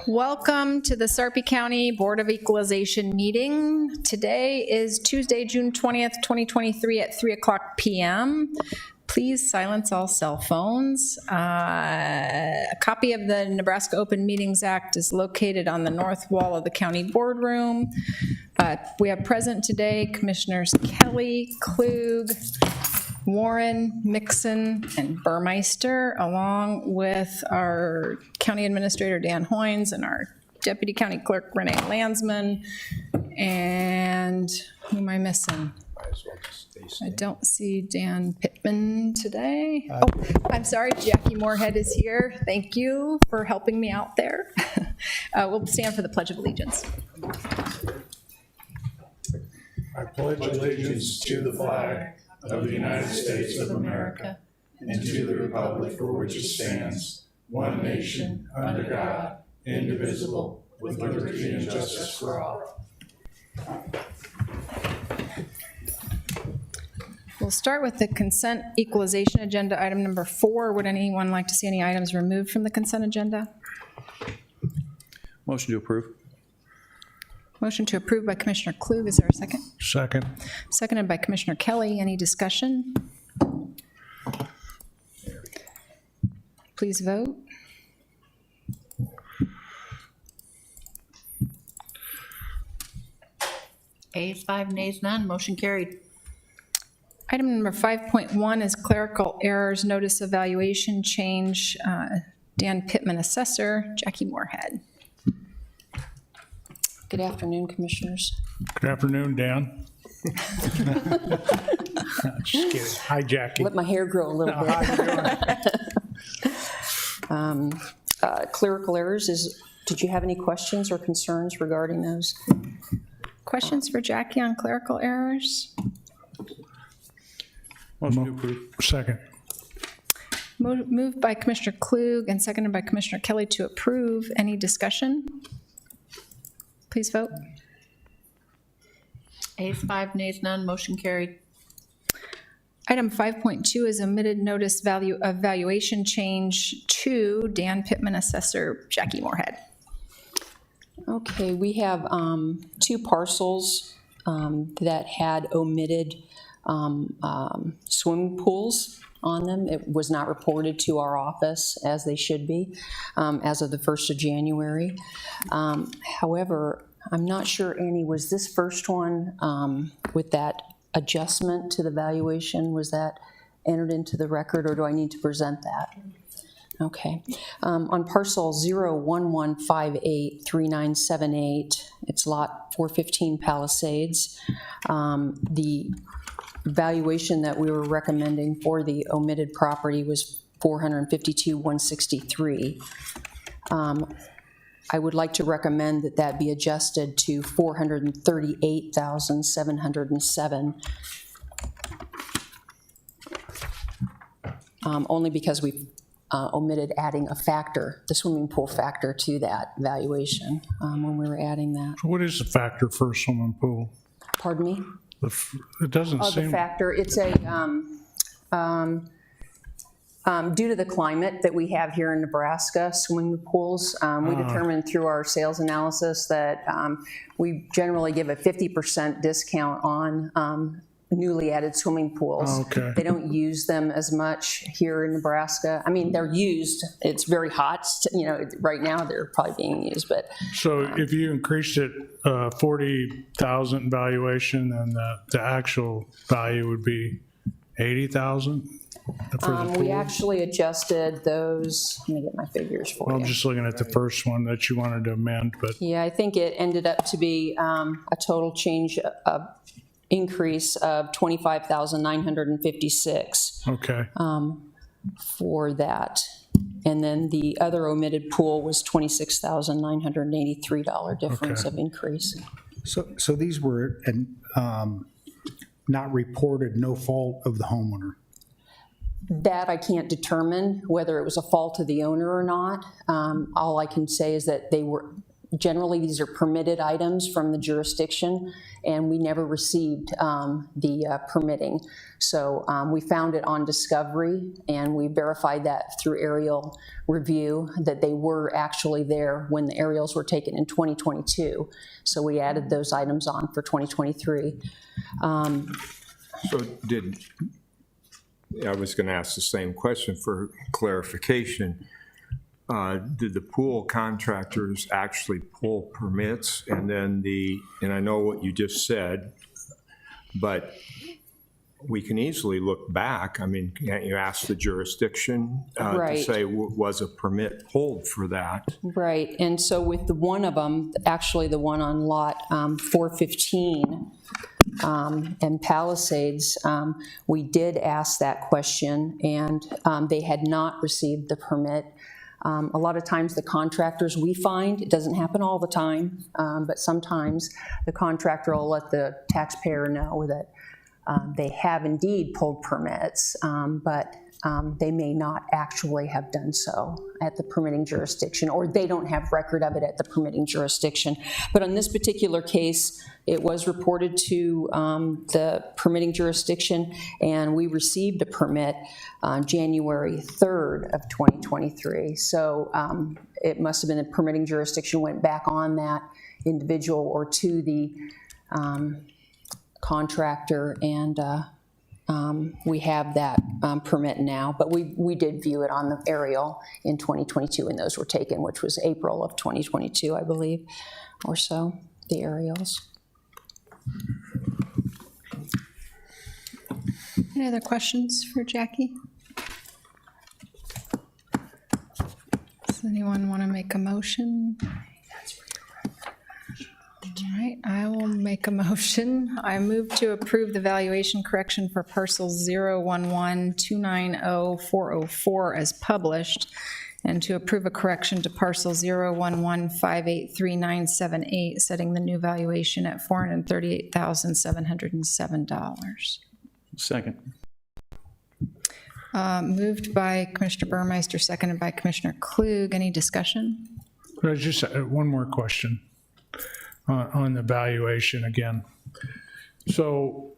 Welcome to the Sarpy County Board of Equalization meeting. Today is Tuesday, June 20th, 2023 at 3:00 p.m. Please silence all cell phones. A copy of the Nebraska Open Meetings Act is located on the north wall of the county boardroom. We have present today Commissioners Kelly, Klug, Warren, Mixon, and Burmeister, along with our County Administrator Dan Hoynes and our Deputy County Clerk Renee Landsman. And who am I missing? I don't see Dan Pittman today. Oh, I'm sorry, Jackie Moorhead is here. Thank you for helping me out there. We'll stand for the Pledge of Allegiance. I pledge allegiance to the flag of the United States of America and to the republic for which it stands, one nation, under God, indivisible, with liberty and justice for all. We'll start with the consent equalization agenda, item number 4. Would anyone like to see any items removed from the consent agenda? Motion to approve. Motion to approve by Commissioner Klug. Is there a second? Second. Seconded by Commissioner Kelly. Any discussion? Please vote. Ayes 5, nays none, motion carried. Item number 5.1 is clerical errors, notice evaluation change. Dan Pittman, assessor. Jackie Moorhead. Good afternoon, Commissioners. Good afternoon, Dan. Just kidding. Hi, Jackie. Let my hair grow a little bit. How you doing? Clerical errors, did you have any questions or concerns regarding those? Questions for Jackie on clerical errors? Motion to approve. Second. Moved by Commissioner Klug and seconded by Commissioner Kelly to approve. Any discussion? Please vote. Ayes 5, nays none, motion carried. Item 5.2 is omitted notice value of valuation change to Dan Pittman, assessor. Jackie Moorhead. Okay, we have 2 parcels that had omitted swimming pools on them. It was not reported to our office as they should be as of the 1st of January. However, I'm not sure, Annie, was this first one with that adjustment to the valuation, was that entered into the record, or do I need to present that? Okay. On parcel 011583978, it's lot 415 Palisades. The valuation that we were recommending for the omitted property was $452,163. I would like to recommend that that be adjusted to $438,707, only because we omitted adding a factor, the swimming pool factor, to that valuation when we were adding that. What is the factor for a swimming pool? Pardon me? It doesn't The seem. factor, it's a, due to the climate that we have here in Nebraska, swimming pools, we determined through our sales analysis that we generally give a 50% discount on newly added swimming pools. Okay. They don't use them as much here in Nebraska. I mean, they're used. It's very hot. You know, right now they're probably being used, but So if you increased it 40,000 valuation, then the actual value would be 80,000 for the we pool? actually adjusted those. Let me get my figures for I'm you. just looking at the first one that you wanted to amend, but Yeah, I think it ended up to be a total change of increase of $25,956 okay. for that. And then the other omitted pool was $26,983 difference Okay. of increase. So these were not reported, no fault of the homeowner? That I can't determine whether it was a fault of the owner or not. All I can say is that they were generally, these are permitted items from the jurisdiction, and we never received the permitting. So we found it on discovery, and we verified that through aerial review, that they were actually there when the aerials were taken in 2022. So we added those items on for 2023. So I was going to ask the same question for clarification. Did the pool contractors actually pull permits? And then and I know what you just said, but we can easily look back. I mean, can't you ask the jurisdiction to Right. say, was a permit pulled for that? Right, and so with the one of them, actually the one on lot 415 and Palisades, we did ask that question, and they had not received the permit. A lot of times the contractors we find, it doesn't happen all the time, but sometimes the contractor will let the taxpayer know that they have indeed pulled permits, but they may not actually have done so at the permitting jurisdiction, or they don't have record of it at the permitting jurisdiction. But on this particular case, it was reported to the permitting jurisdiction, and we received a permit on January 3rd of 2023. So it must have been the permitting jurisdiction went back on that individual or to the contractor, and we have that permit now, but we did view it on the aerial in 2022 when those were taken, which was April of 2022, I believe, or so, the aerials. Any other questions for Jackie? Does anyone want to make a motion? All right, I will make a motion. I move to approve the valuation correction for parcel 011290404 as published, and to approve a correction to parcel 011583978, setting the new valuation at $438,707. Second. Moved by Commissioner Burmeister, seconded by Commissioner Klug. Any discussion? Could I just, one more question on the valuation again. So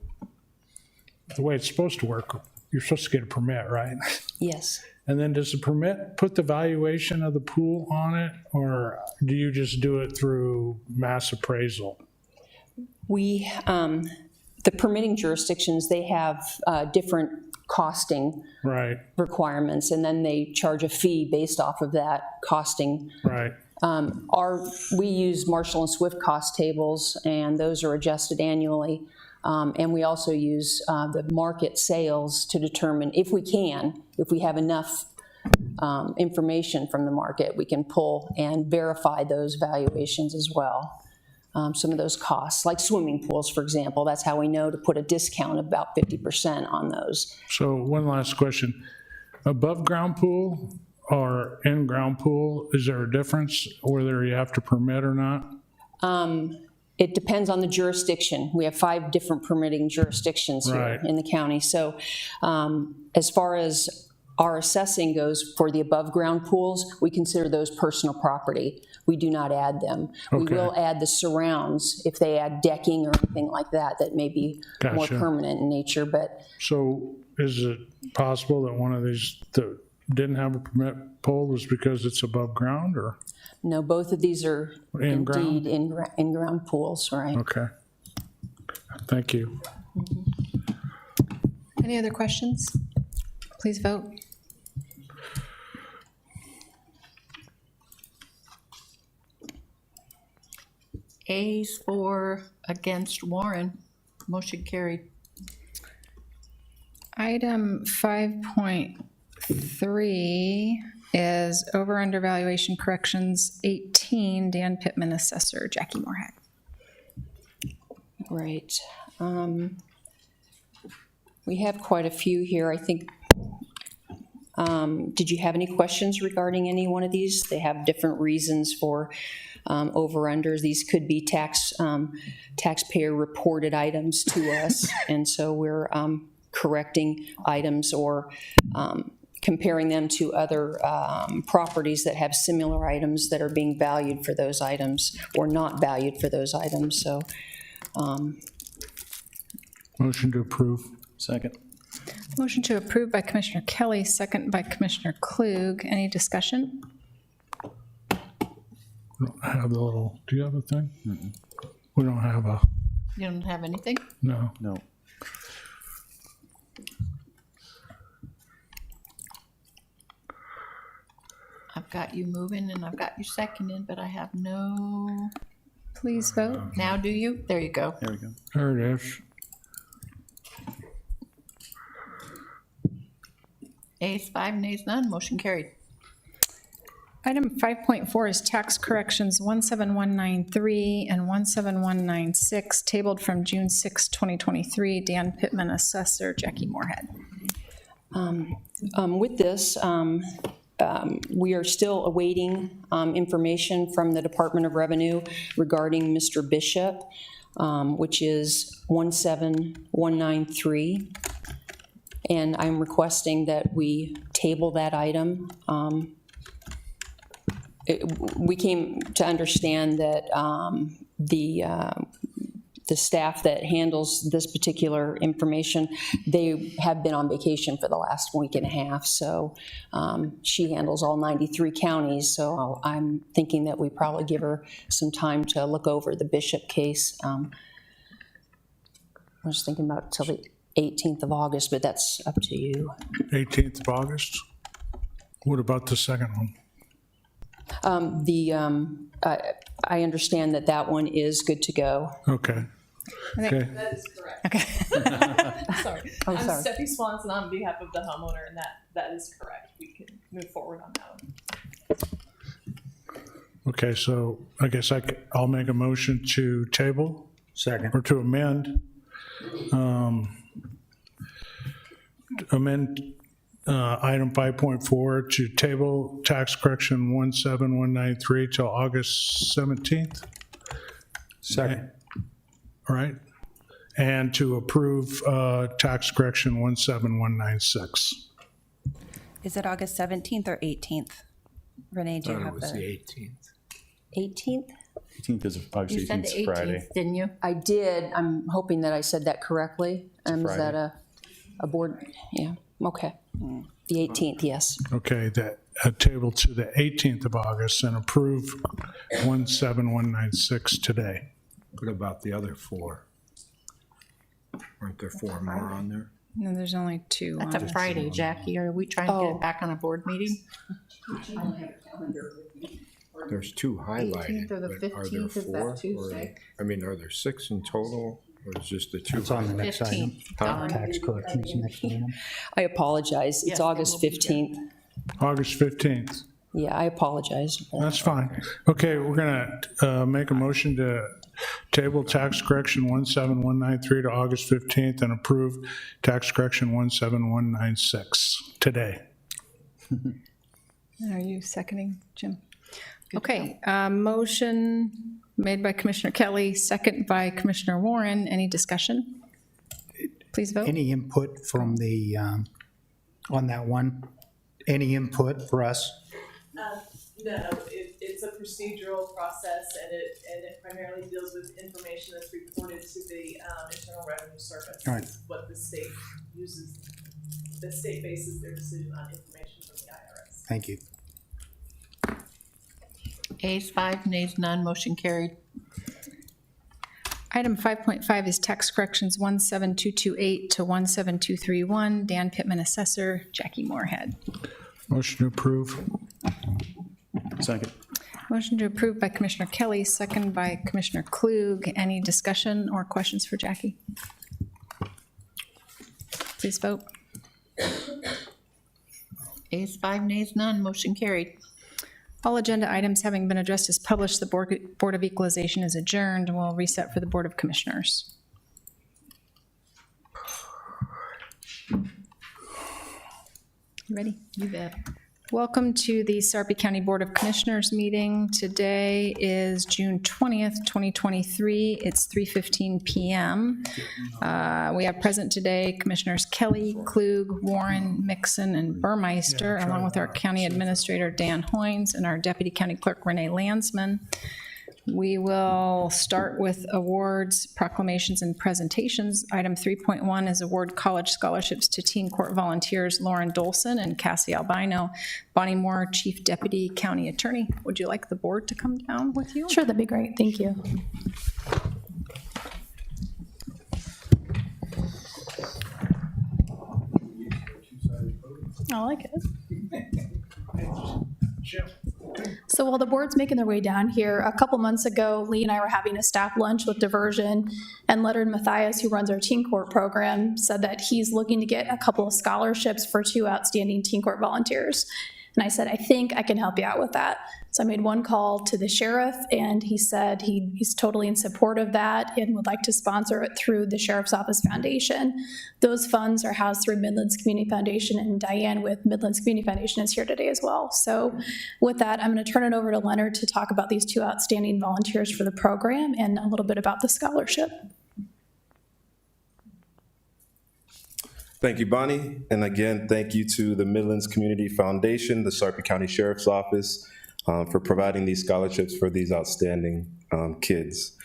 the way it's supposed to work, you're supposed to get a permit, right? Yes. And then does the permit put the valuation of the pool on it, or do you just do it through mass appraisal? We, the permitting jurisdictions, they have different costing Right, requirements, and then they charge a fee based off of that costing. right. We use Marshall and Swift cost tables, and those are adjusted annually. And we also use the market sales to determine if we have enough information from the market, we can pull and verify those valuations as well. Some of those costs, like swimming pools, for example, that's how we know to put a discount of about 50% on those. So one last question. Above ground pool or in-ground pool, is there a difference whether you have to permit or not? It depends on the jurisdiction. We have 5 different permitting jurisdictions here Right. in the county. So as far as our assessing goes for the above-ground pools, we consider those personal property. We do not add them. We Okay. will add the surrounds if they add decking or anything like that, that may be more Gotcha. permanent in nature. But So is it possible that one of these that didn't have a permit pulled was because it's above ground, or? no, both of these are In-ground? indeed in-ground pools, right? Okay. Thank you. Any other questions? Please vote. Ayes 4, against Warren. Motion carried. Item 5.3 is over under valuation corrections 18, Dan Pittman, assessor, Jackie Moorhead. Right. We have quite a few here, I think. Did you have any questions regarding any one of these? They have different reasons for over-unders. These could be taxpayer reported items to us, and so we're correcting items or comparing them to other properties that have similar items that are being valued for those items or not valued for those items. So Motion to approve. Second. Motion to approve by Commissioner Kelly, second by Commissioner Klug. Any discussion? We don't have the little, do you have a thing? We don't have a, You don't have anything? no. No. I've got you moving and I've got you seconding, but I have no, Please vote. now do you? There you go. There we go. There it is. Ayes 5, nays none, motion carried. Item 5.4 is tax corrections 17193 and 17196, tabled from June 6, 2023. Dan Pittman, Assessor, Jackie Moorhead. with this, we are still awaiting information from the Department of Revenue regarding Mr. Bishop, which is 17193. And I'm requesting that we table that item. We came to understand that the staff that handles this particular information, they have been on vacation for the last week and a half. So she handles all 93 counties. So I'm thinking that we probably give her some time to look over the Bishop case. I was thinking about till the 18th of August, but that's up to you. 18th of August? What about the second one? I understand that that one is good to go. Okay. Okay. That is correct. Okay. Sorry. Oh, I'm sorry. Steffi Swanson on behalf of the homeowner, and that is correct. We can move forward on that one. Okay, so I guess I'll make a motion to table Second. or to amend. Item 5.4 to table tax correction 17193 till August 17th. Second. All right. And to approve tax correction 17196. Is it August 17th or 18th? Renee, do you Thought it have was the the? 18th. 18th? 18th is August You said the 18th, Friday. 18th, didn't you? I did. I'm hoping that I said that correctly. Is that Friday. a board? Yeah, okay. The 18th, yes. Okay, that table to the 18th of August and approve 17196 today. What about the other four? Aren't there four more on there? No, there's only two. That's on a it. Friday, Jackie. Are we trying to get Oh. it back on a board meeting? There's two highlighted, 18th or the but are there 15th, is that four? Or- Tuesday? I mean, are there six in total, or is just the two? It's on the next item. 15th, Dawn. Tax collections next item. I apologize. Yes, It's it August will be 15th. August 15th. Yeah, I apologize. That's fine. Okay, we're going to make a motion to table tax correction 17193 to August 15th and approve tax correction 17196 today. Are you seconding, Jim? Okay, motion made by Commissioner Kelly, second by Commissioner Warren. Any discussion? Please vote. Any input from the, on that one? Any input for us? No, it's a procedural process, and it primarily deals with information that's reported to the Internal Revenue Service. All right. It's what the state uses, the state bases their decision on information from the IRS. Thank you. Ayes 5, nays none, motion carried. Item 5.5 is tax corrections 17228 to 17231. Dan Pittman, Assessor, Jackie Moorhead. Motion to approve. Second. Motion to approve by Commissioner Kelly, second by Commissioner Klug. Any discussion or questions for Jackie? Please vote. Ayes 5, nays none, motion carried. All agenda items having been addressed as published, the Board of Equalization is adjourned and will reset for the Board of Commissioners. You ready? You bet. Welcome to the Sarpy County Board of Commissioners meeting. Today is June 20th, 2023. It's 3:15 p.m. We have present today Commissioners Kelly, Klug, Warren, Mixon, and Burmeister, along with our County Administrator Dan Hoynes and our Deputy County Clerk Renee Landsman. We will start with awards, proclamations, and presentations. Item 3.1 is award college scholarships to teen court volunteers Lauren Dolson and Cassie Albino. Bonnie Moore, Chief Deputy County Attorney. Would you like the board to come down with you? Sure, that'd be great. Thank you. I like it. So while the board's making their way down here, a couple months ago, Lee and I were having a staff lunch with Diversion, and Leonard Matthias, who runs our teen court program, said that he's looking to get a couple of scholarships for 2 outstanding teen court volunteers. And I said, I think I can help you out with that. So I made one call to the sheriff, and he said he's totally in support of that and would like to sponsor it through the Sheriff's Office Foundation. Those funds are housed through Midlands Community Foundation, and Diane with Midlands Community Foundation is here today as well. So with that, I'm going to turn it over to Leonard to talk about these 2 outstanding volunteers for the program and a little bit about the scholarship. Thank you, Bonnie. And again, thank you to the Midlands Community Foundation, the Sarpy County Sheriff's Office, for providing these scholarships for these outstanding kids.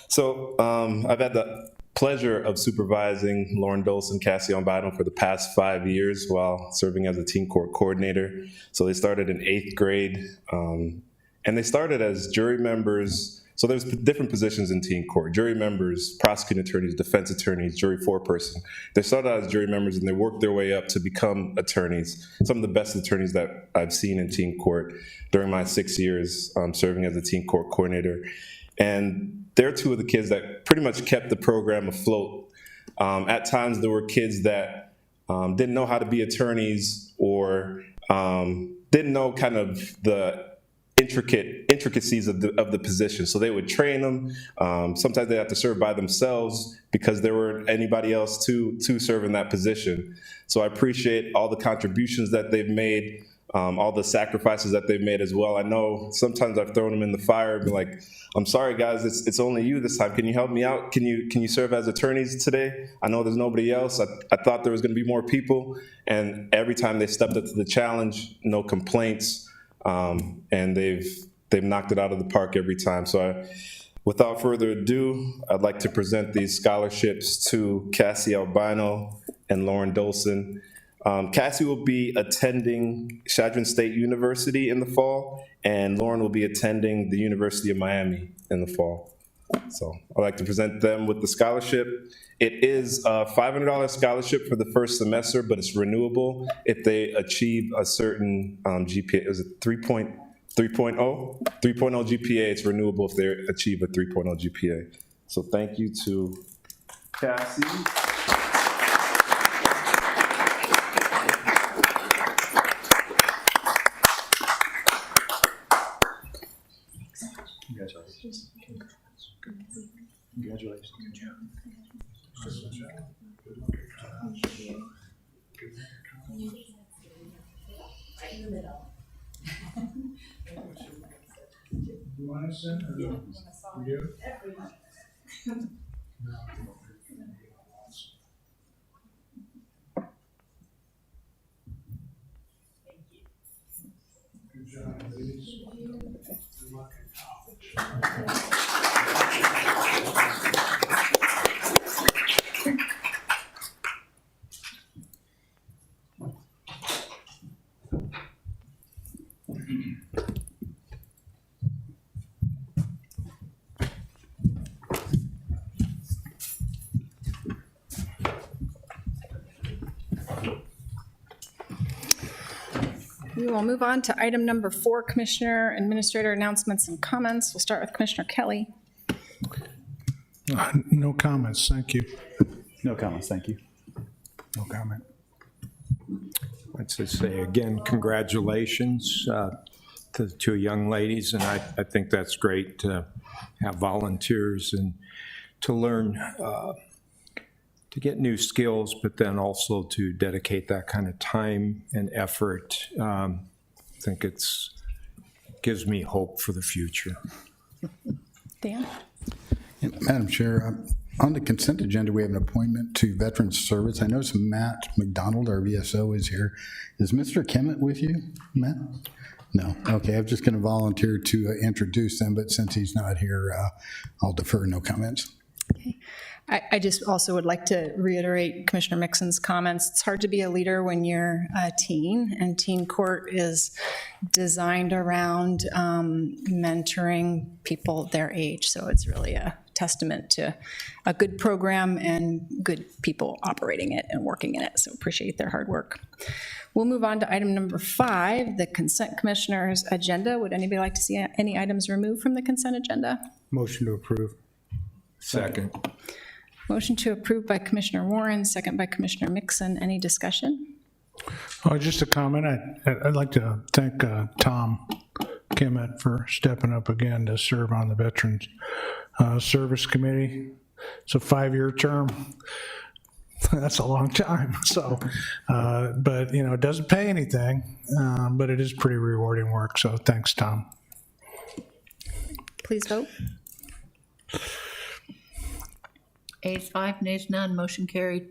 So I've had the pleasure of supervising Lauren Dolson, Cassie Albino for the past 5 years while serving as a teen court coordinator. So they started in 8th grade, and they started as jury members. So there's different positions in teen court: jury members, prosecuting attorneys, defense attorneys, jury foreperson. They started out as jury members and they worked their way up to become attorneys, some of the best attorneys that I've seen in teen court during my 6 years serving as a teen court coordinator. And they're 2 of the kids that pretty much kept the program afloat. At times there were kids that didn't know how to be attorneys or didn't know kind of the intricacies of the position. So they would train them. Sometimes they have to serve by themselves because there weren't anybody else to serve in that position. So I appreciate all the contributions that they've made, all the sacrifices that they've made as well. I know sometimes I've thrown them in the fire and been like, I'm sorry guys, it's only you this time. Can you help me out? Can you serve as attorneys today? I know there's nobody else. I thought there was gonna be more people, and every time they stepped up to the challenge, no complaints. And they've knocked it out of the park every time. So without further ado, I'd like to present these scholarships to Cassie Albino and Lauren Dolson. Cassie will be attending Chadron State University in the fall, and Lauren will be attending the University of Miami in the fall. So I'd like to present them with the scholarship. It is a $500 scholarship for the first semester, but it's renewable if they achieve a certain GPA. Is it 3.0 GPA? It's renewable if they achieve a 3.0 GPA. So thank you to Cassie. Congratulations. Congratulations. Good job. You want to send or you? Good job, ladies. Good luck in college. We will move on to item number 4, Commissioner Administrator announcements and comments. We'll start with Commissioner Kelly. No comments, thank you. No comments, thank you. No comment. I'd just say again, congratulations to the 2 young ladies, and I think that's great to have volunteers and to learn to get new skills, but then also to dedicate that kind of time and effort think gives me hope for the future. Dan? Madam Chair, on the consent agenda, we have an appointment to Veterans Service. I notice Matt McDonald, our VSO, is here. Is Mr. Kemet with you, Matt? No. Okay, I'm just going to volunteer to introduce them, but since he's not here, I'll defer, no comments. I just also would like to reiterate Commissioner Mixon's comments. It's hard to be a leader when you're a teen, and Teen Court is designed around mentoring people their age. So it's really a testament to a good program and good people operating it and working in it. So appreciate their hard work. We'll move on to item number 5, the consent commissioner's agenda. Would anybody like to see any items removed from the consent agenda? Motion to approve. Second. Motion to approve by Commissioner Warren, second by Commissioner Mixon. Any discussion? Oh, just a comment. I'd like to thank Tom Kemet for stepping up again to serve on the Veterans Service Committee. It's a 5-year term. That's a long time. So, but you know, it doesn't pay anything, but it is pretty rewarding work. So thanks, Tom. Please vote. Ayes 5, nays none, motion carried.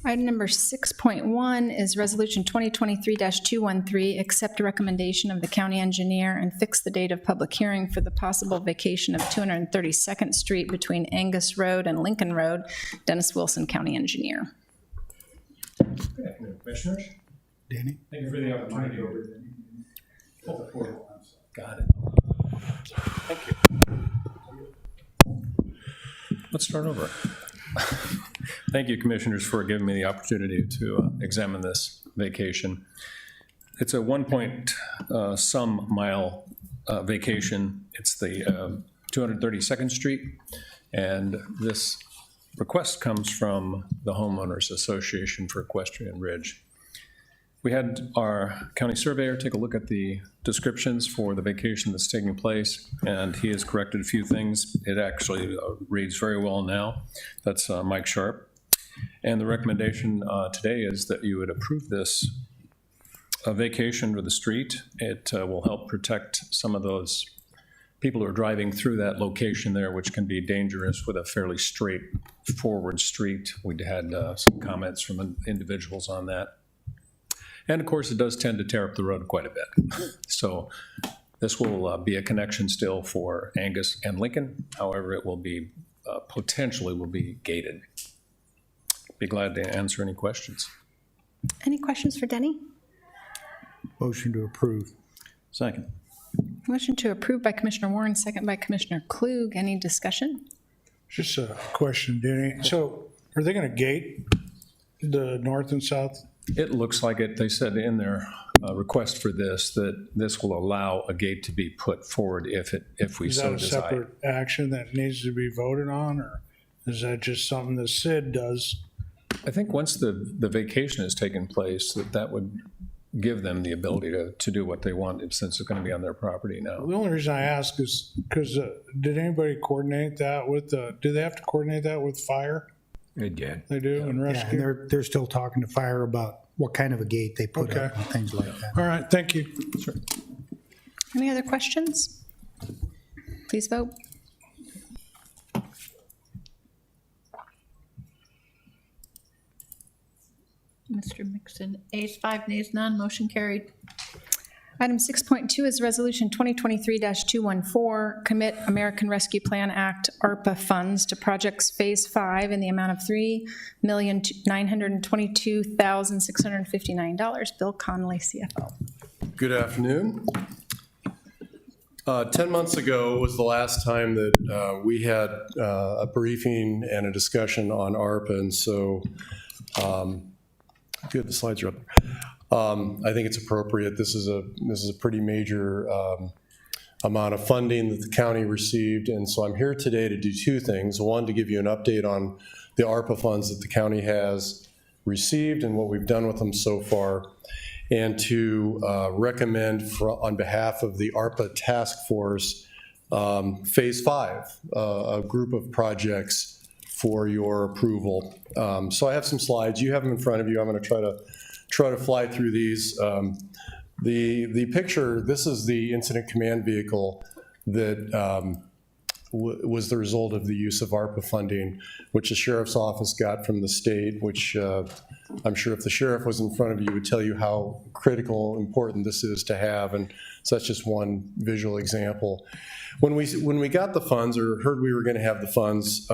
Item number 6.1 is Resolution 2023-213, accept a recommendation of the county engineer and fix the date of public hearing for the possible vacation of 232nd Street between Angus Road and Lincoln Road. Dennis Wilson, county engineer. Good afternoon, Commissioners. Danny? Thank you for the opportunity Got it. Thank you. Let's start over. Thank you, Commissioners, for giving me the opportunity to examine this vacation. It's a 1 mile vacation. It's the 232nd Street, and this request comes from the Homeowners Association for Equestrian Ridge. We had our county surveyor take a look at the descriptions for the vacation that's taking place, and he has corrected a few things. It actually reads very well now. That's Mike Sharp. And the recommendation today is that you would approve this vacation for the street. It will help protect some of those people who are driving through that location there, which can be dangerous with a fairly straightforward street. We had some comments from individuals on that. And of course, it does tend to tear up the road quite a bit. So this will be a connection still for Angus and Lincoln. However, it will be potentially will be gated. Be glad to answer any questions. Any questions for Denny? Motion to approve. Second. Motion to approve by Commissioner Warren, second by Commissioner Klug. Any discussion? Just a question, Danny. So are they going to gate the north and south? It looks like it. They said in their request for this that this will allow a gate to be put forward if we so desire. Is that a separate action that needs to be voted on, or is that just something the CID does? I think once the vacation has taken place, that would give them the ability to do what they want since it's going to be on their property now. The only reason I ask is because did anybody coordinate that with do they have to coordinate that with fire? They did. They do, and Yeah, rescue? and they're still talking to fire about what kind of a gate they put up and things like that. All right, thank you. Sure. Any other questions? Please vote. Mr. Mixon, ayes 5, nays none, motion carried. Item 6.2 is Resolution 2023-214, commit American Rescue Plan Act ARPA funds to projects Phase 5 in the amount of $3,922,659. Bill Connolly, CFO. Good afternoon. 10 months ago was the last time that we had a briefing and a discussion on ARPA, and so good, the slides are up there. I think it's appropriate. This is a pretty major amount of funding that the county received, and so I'm here today to do two things. One, to give you an update on the ARPA funds that the county has received and what we've done with them so far, and to recommend on behalf of the ARPA task force Phase 5, a group of projects for your approval. So I have some slides. You have them in front of you. I'm going to try to fly through these. The picture, this is the incident command vehicle that was the result of the use of ARPA funding, which the sheriff's office got from the state, which I'm sure if the sheriff was in front of you would tell you how critical, important this is to have, and so that's just one visual example. When we got the funds, or heard we were going to have the funds,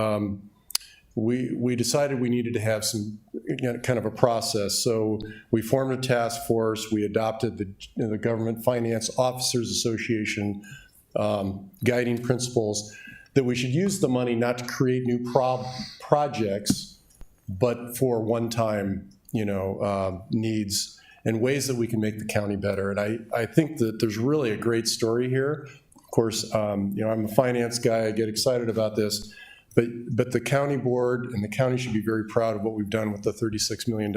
we decided we needed to have some kind of a process. So we formed a task force. We adopted the Government Finance Officers Association guiding principles that we should use the money not to create new projects, but for one-time, needs and ways that we can make the county better. And I think that there's really a great story here. Of course, I'm a finance guy. I get excited about this, but the county board and the county should be very proud of what we've done with the $36 million,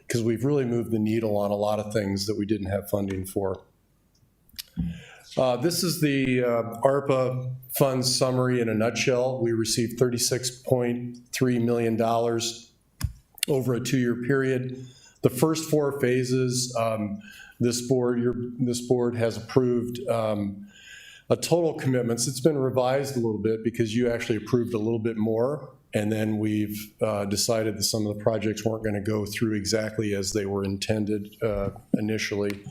because we've really moved the needle on a lot of things that we didn't have funding for. This is the ARPA funds summary in a nutshell. We received $36.3 million over a 2-year period. The first 4 phases, this board has approved a total commitments. It's been revised a little bit because you actually approved a little bit more, and then we've decided that some of the projects weren't going to go through exactly as they were intended initially.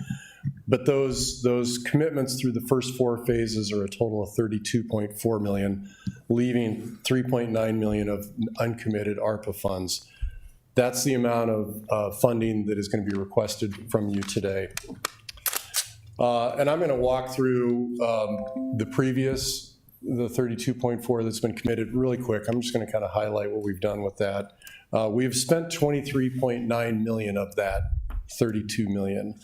But those commitments through the first 4 phases are a total of $32.4 million, leaving $3.9 million of uncommitted ARPA funds. That's the amount of funding that is going to be requested from you today. And I'm going to walk through the 32.4 that's been committed really quick. I'm just going to kind of highlight what we've done with that. We've spent $23.9 million of that $32 million.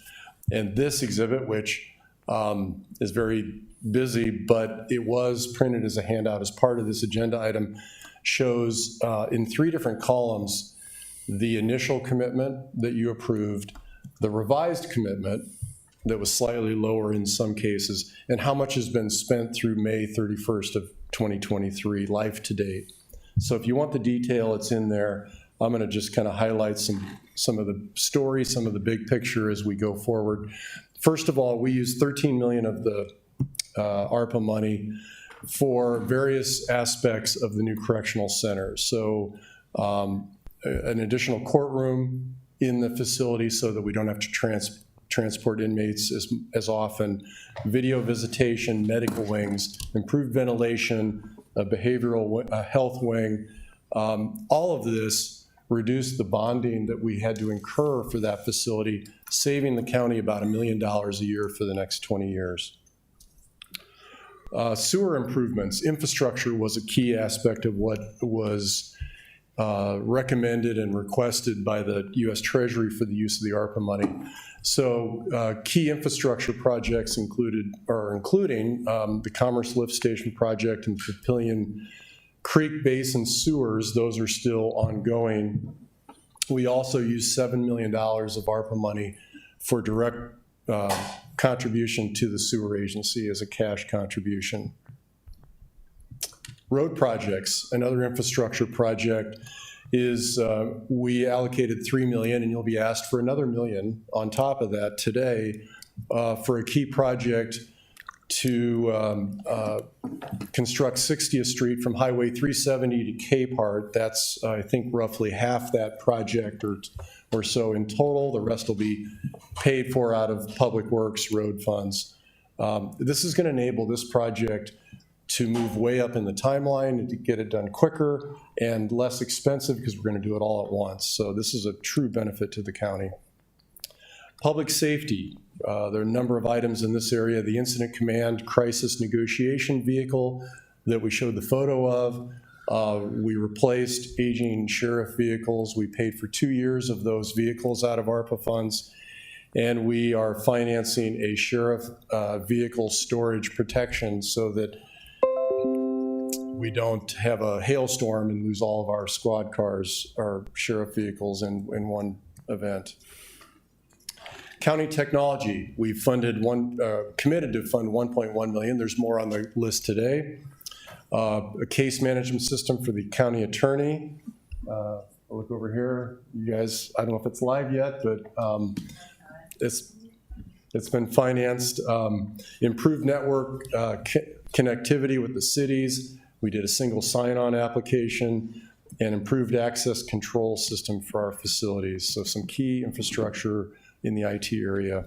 And this exhibit, which is very busy, but it was printed as a handout as part of this agenda item, shows in 3 different columns the initial commitment that you approved, the revised commitment that was slightly lower in some cases, and how much has been spent through May 31st of 2023, life to date. So if you want the detail, it's in there. I'm going to just kind of highlight some of the stories, some of the big picture as we go forward. First of all, we used $13 million of the ARPA money for various aspects of the new correctional center. So an additional courtroom in the facility so that we don't have to transport inmates as often, video visitation, medical wings, improved ventilation, a behavioral health wing. All of this reduced the bonding that we had to incur for that facility, saving the county about $1 million a year for the next 20 years. Sewer improvements, infrastructure was a key aspect of what was recommended and requested by the U.S. Treasury for the use of the ARPA money. So key infrastructure projects including the Commerce Lift Station project and Papillion Creek Basin sewers. Those are still ongoing. We also used $7 million of ARPA money for direct contribution to the sewer agency as a cash contribution. Road projects, another infrastructure project, is we allocated $3 million, and you'll be asked for another $1 million on top of that today for a key project to construct 60th Street from Highway 370 to Capehart. That's, I think, roughly half that project or so in total. The rest will be paid for out of Public Works road funds. This is going to enable this project to move way up in the timeline and to get it done quicker and less expensive because we're going to do it all at once. So this is a true benefit to the county. Public safety. There are a number of items in this area. The Incident Command Crisis Negotiation Vehicle that we showed the photo of. We replaced aging sheriff vehicles. We paid for 2 years of those vehicles out of ARPA funds. And we are financing a sheriff vehicle storage protection so that we don't have a hailstorm and lose all of our squad cars, our sheriff vehicles in one event. County technology, we funded committed to fund $1.1 million. There's more on the list today. A case management system for the county attorney. I'll look over here. You guys, I don't know if it's live yet, but It's been financed, improved network connectivity with the cities. We did a single sign-on application and improved access control system for our facilities. So some key infrastructure in the IT area.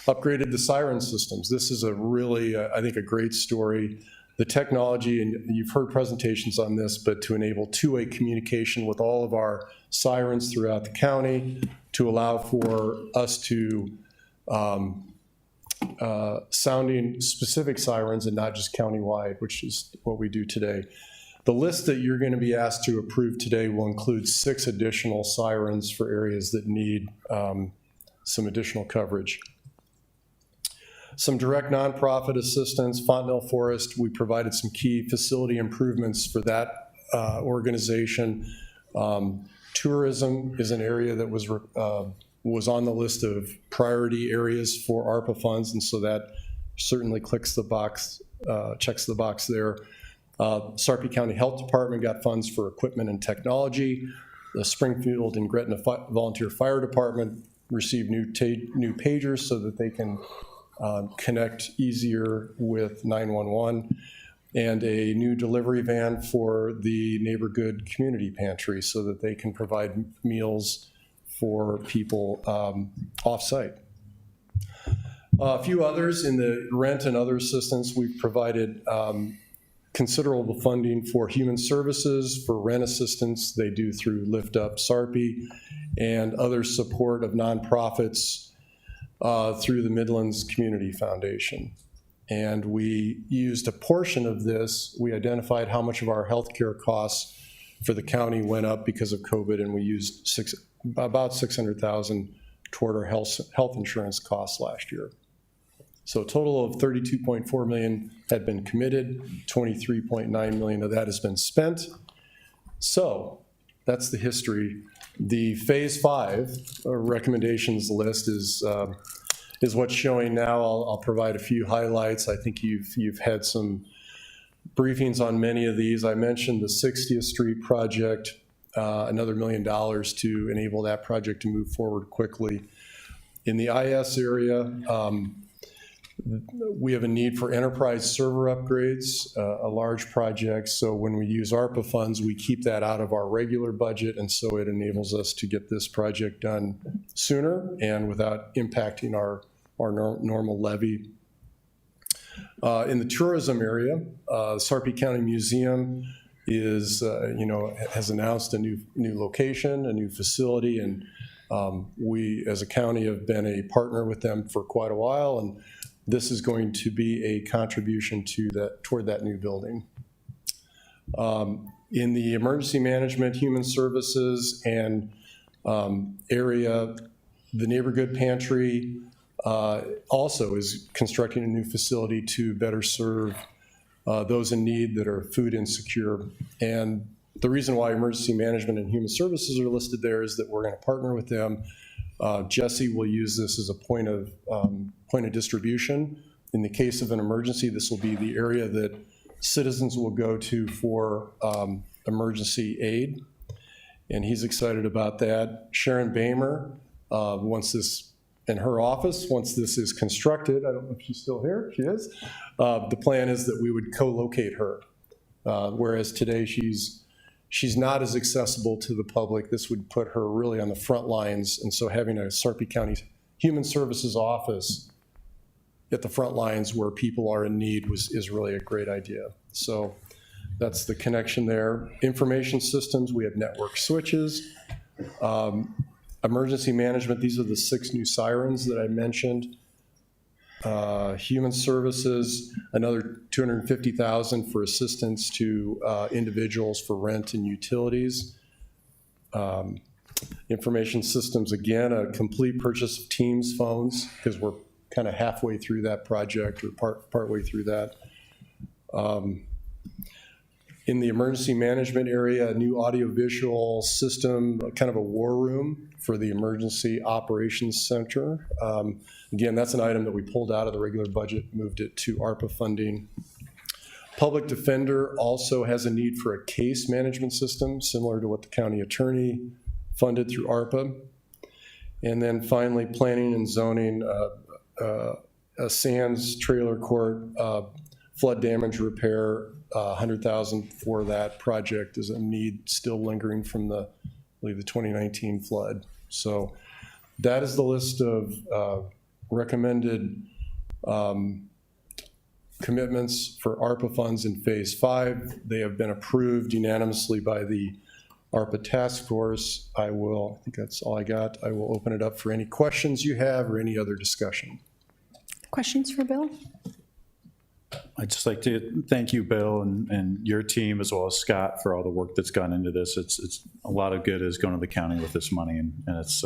Upgraded the siren systems. This is a really, I think, a great story. The technology, and you've heard presentations on this, but to enable two-way communication with all of our sirens throughout the county, to allow for us to sounding specific sirens and not just countywide, which is what we do today. The list that you're going to be asked to approve today will include 6 additional sirens for areas that need some additional coverage. Some direct nonprofit assistance. Fontenelle Forest, we provided some key facility improvements for that organization. Tourism is an area that was on the list of priority areas for ARPA funds, and so that certainly clicks the box, checks the box there. Sarpy County Health Department got funds for equipment and technology. The Springfield and Gretna Volunteer Fire Department received new pagers so that they can connect easier with 911, and a new delivery van for the Neighbor Good Community Pantry so that they can provide meals for people off-site. A few others in the rent and other assistance. We've provided considerable funding for human services, for rent assistance they do through Lift Up Sarpy, and other support of nonprofits through the Midlands Community Foundation. And we used a portion of this. We identified how much of our healthcare costs for the county went up because of COVID, and we used about $600,000 toward our health insurance costs last year. So a total of $32.4 million had been committed, $23.9 million of that has been spent. So that's the history. The Phase 5 recommendations list is what's showing now. I'll provide a few highlights. I think you've had some briefings on many of these. I mentioned the 60th Street project, another $1 million to enable that project to move forward quickly. In the IS area, we have a need for enterprise server upgrades, a large project. So when we use ARPA funds, we keep that out of our regular budget, and so it enables us to get this project done sooner and without impacting our normal levy. In the tourism area, Sarpy County Museum is, has announced a new location, a new facility, and we as a county have been a partner with them for quite a while, and this is going to be a contribution toward that new building. In the emergency management, human services, and area, the Neighbor Good Pantry also is constructing a new facility to better serve those in need that are food insecure. And the reason why emergency management and human services are listed there is that we're going to partner with them. Jesse will use this as a point of distribution. In the case of an emergency, this will be the area that citizens will go to for emergency aid, and he's excited about that. Sharon Bamer, once this is constructed, I don't know if she's still here, she is, the plan is that we would co-locate her, whereas today she's not as accessible to the public. This would put her really on the front lines, and so having a Sarpy County Human Services office at the front lines where people are in need is really a great idea. So that's the connection there. Information systems, we have network switches. Emergency management, these are the 6 new sirens that I mentioned. Human services, another $250,000 for assistance to individuals for rent and utilities. Information systems, again, a complete purchase of Teams phones, because we're kind of halfway through that project, or partway through that. In the emergency management area, a new audiovisual system, kind of a war room for the Emergency Operations Center. Again, that's an item that we pulled out of the regular budget, moved it to ARPA funding. Public defender also has a need for a case management system, similar to what the county attorney funded through ARPA. And then finally, planning and zoning, a Sands trailer court, flood damage repair, $100,000 for that project is a need still lingering from the, I believe, the 2019 flood. So that is the list of recommended commitments for ARPA funds in Phase 5. They have been approved unanimously by the ARPA Task Force. I think that's all I got. I will open it up for any questions you have or any other discussion. Questions for Bill? I'd just like to thank you, Bill, and your team, as well as Scott, for all the work that's gone into this. It's a lot of good is going to the county with this money, and it's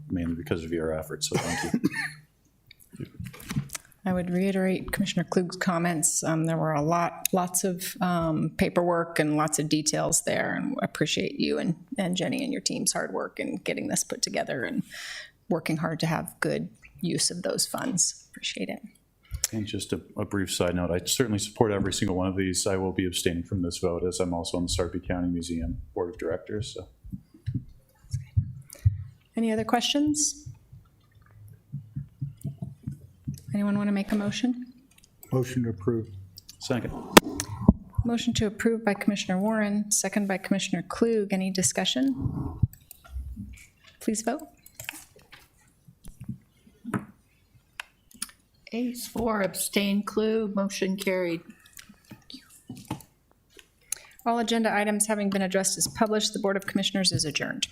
mainly because of your efforts, so thank you. I would reiterate Commissioner Klug's comments. There were lots of paperwork and lots of details there, and I appreciate you and Jenny and your team's hard work in getting this put together and working hard to have good use of those funds. Appreciate it. And just a brief side note, I certainly support every single one of these. I will be abstaining from this vote, as I'm also on the Sarpy County Museum Board of Directors. So. Any other questions? Anyone want to make a motion? Motion to approve. Second. Motion to approve by Commissioner Warren, second by Commissioner Klug. Any discussion? Please vote. Ace 4, abstain, Klug, motion carried. All agenda items having been addressed as published, the Board of Commissioners is adjourned.